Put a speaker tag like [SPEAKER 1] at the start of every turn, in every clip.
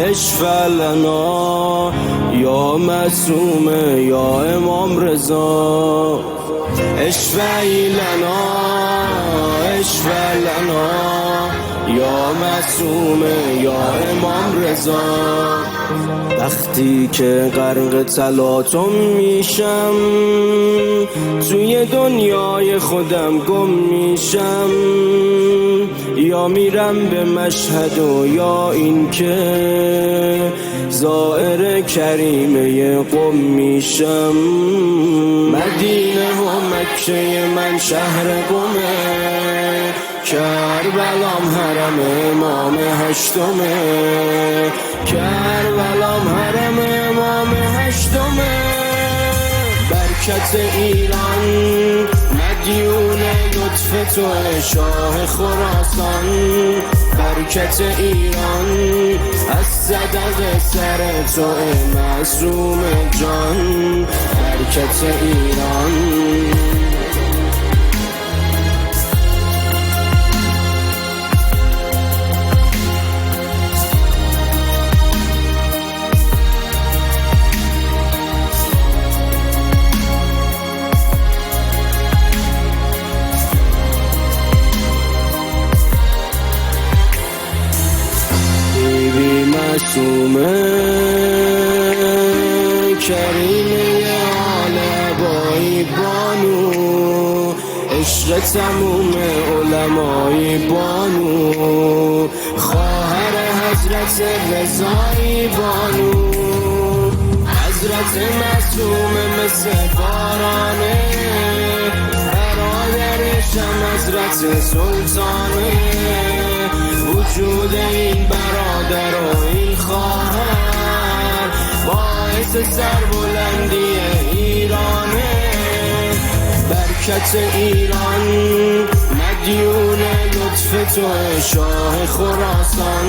[SPEAKER 1] اشفع لنا یا معصوم یا امام رضا. اشفع لنا یا معصوم یا امام رضا. وقتی که غرق تلاطم میشم، توی دنیای خودم گم میشم، یا میرم به مشهد و یا این که زائر کریمه قم میشم. مدینه و مکه من شهر قمه، کربلام حرم امام هشتمه، کربلام حرم امام هشتمه. برکت ایران مدیون لطف تو شاه خراسان. برکت ایران از صدق سر تو معصوم جان. برکت ایران معصومه، کریمه آل عبایی بانو، عشق تموم علمای بانو، خواهر حضرت رضایی بانو. حضرت معصومه مثل بارانه، برادرشم حضرت سلطانه. وجود این برادر و این خواهر باعث سربلندی ایرانه. برکت ایران مدیون لطف تو شاه خراسان.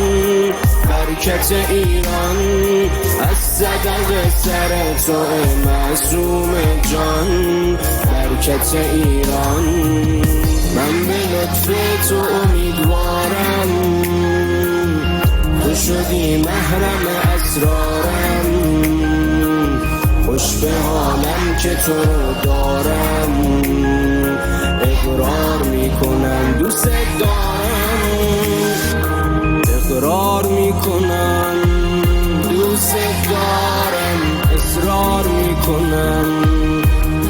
[SPEAKER 1] برکت ایران از صدق سر تو معصوم جان. برکت ایران من به لطف تو امیدوارم، تو شدی محرم اسرارم. خوش به حالم که تو دارم، اقرار میکنم دوست دارم، اقرار میکنم دوست دارم، اصرار میکنم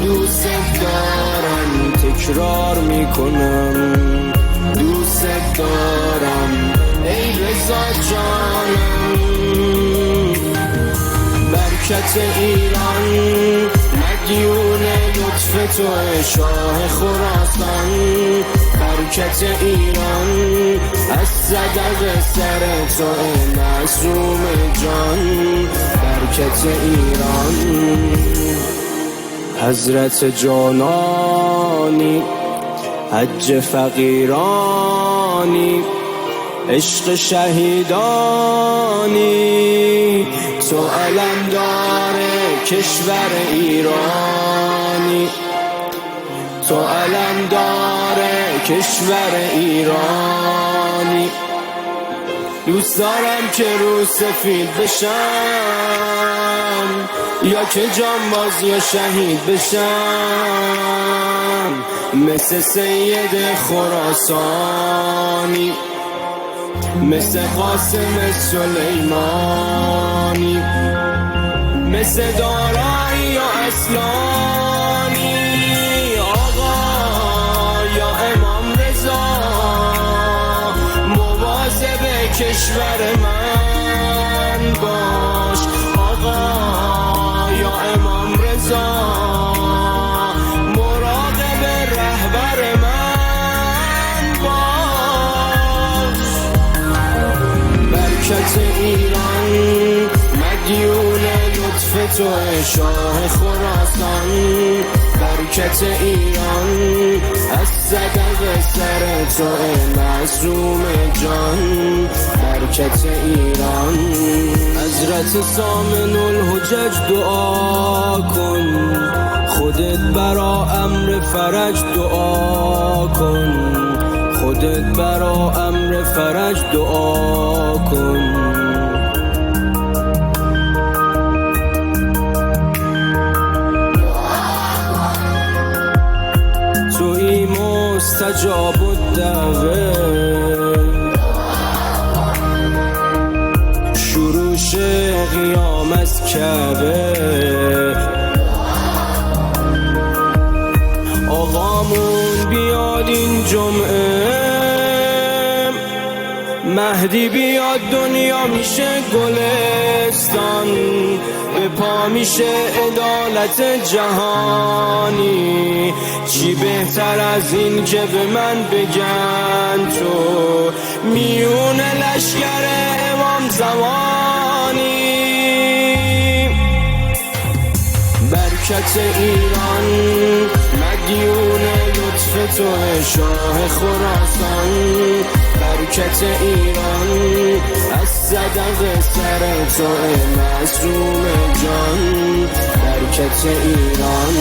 [SPEAKER 1] دوست دارم، تکرار میکنم دوست دارم ای رضا جانم. برکت ایران مدیون لطف تو شاه خراسان. برکت ایران از صدق سر تو معصوم جان. برکت ایران حضرت جانانی، حج فقیرانی، عشق شهیدانی. تو علمدار کشور ایرانی، تو علمدار کشور ایرانی. دوست دارم که رو سفید بشم، یا که جانباز یا شهید بشم، مثل سید خراسانی، مثل قاسم سلیمانی، مثل دارایی یا اصلانی. آقا یا امام رضا، مواظب کشور من باش. آقا یا امام رضا، مراقب رهبر من باش. برکت ایران مدیون لطف تو شاه خراسان، برکت ایران از صدق سر تو معصوم جان، برکت ایران. حضرت سامن الحجج دعا کن، خودت برا امر فرج دعا کن، خودت برا امر فرج دعا کن. توی مستجاب الدعوه، شروش قیام از کعبه، آقامون بیاد این جمعه، مهدی بیاد دنیا میشه گلستان، به پا میشه عدالت جهانی. چی بهتر از این که به من بگن تو میون لشکر امام زمانی. برکت ایران مدیون لطف تو شاه خراسان، برکت ایران از صدق سر تو معصوم جان، برکت ایران.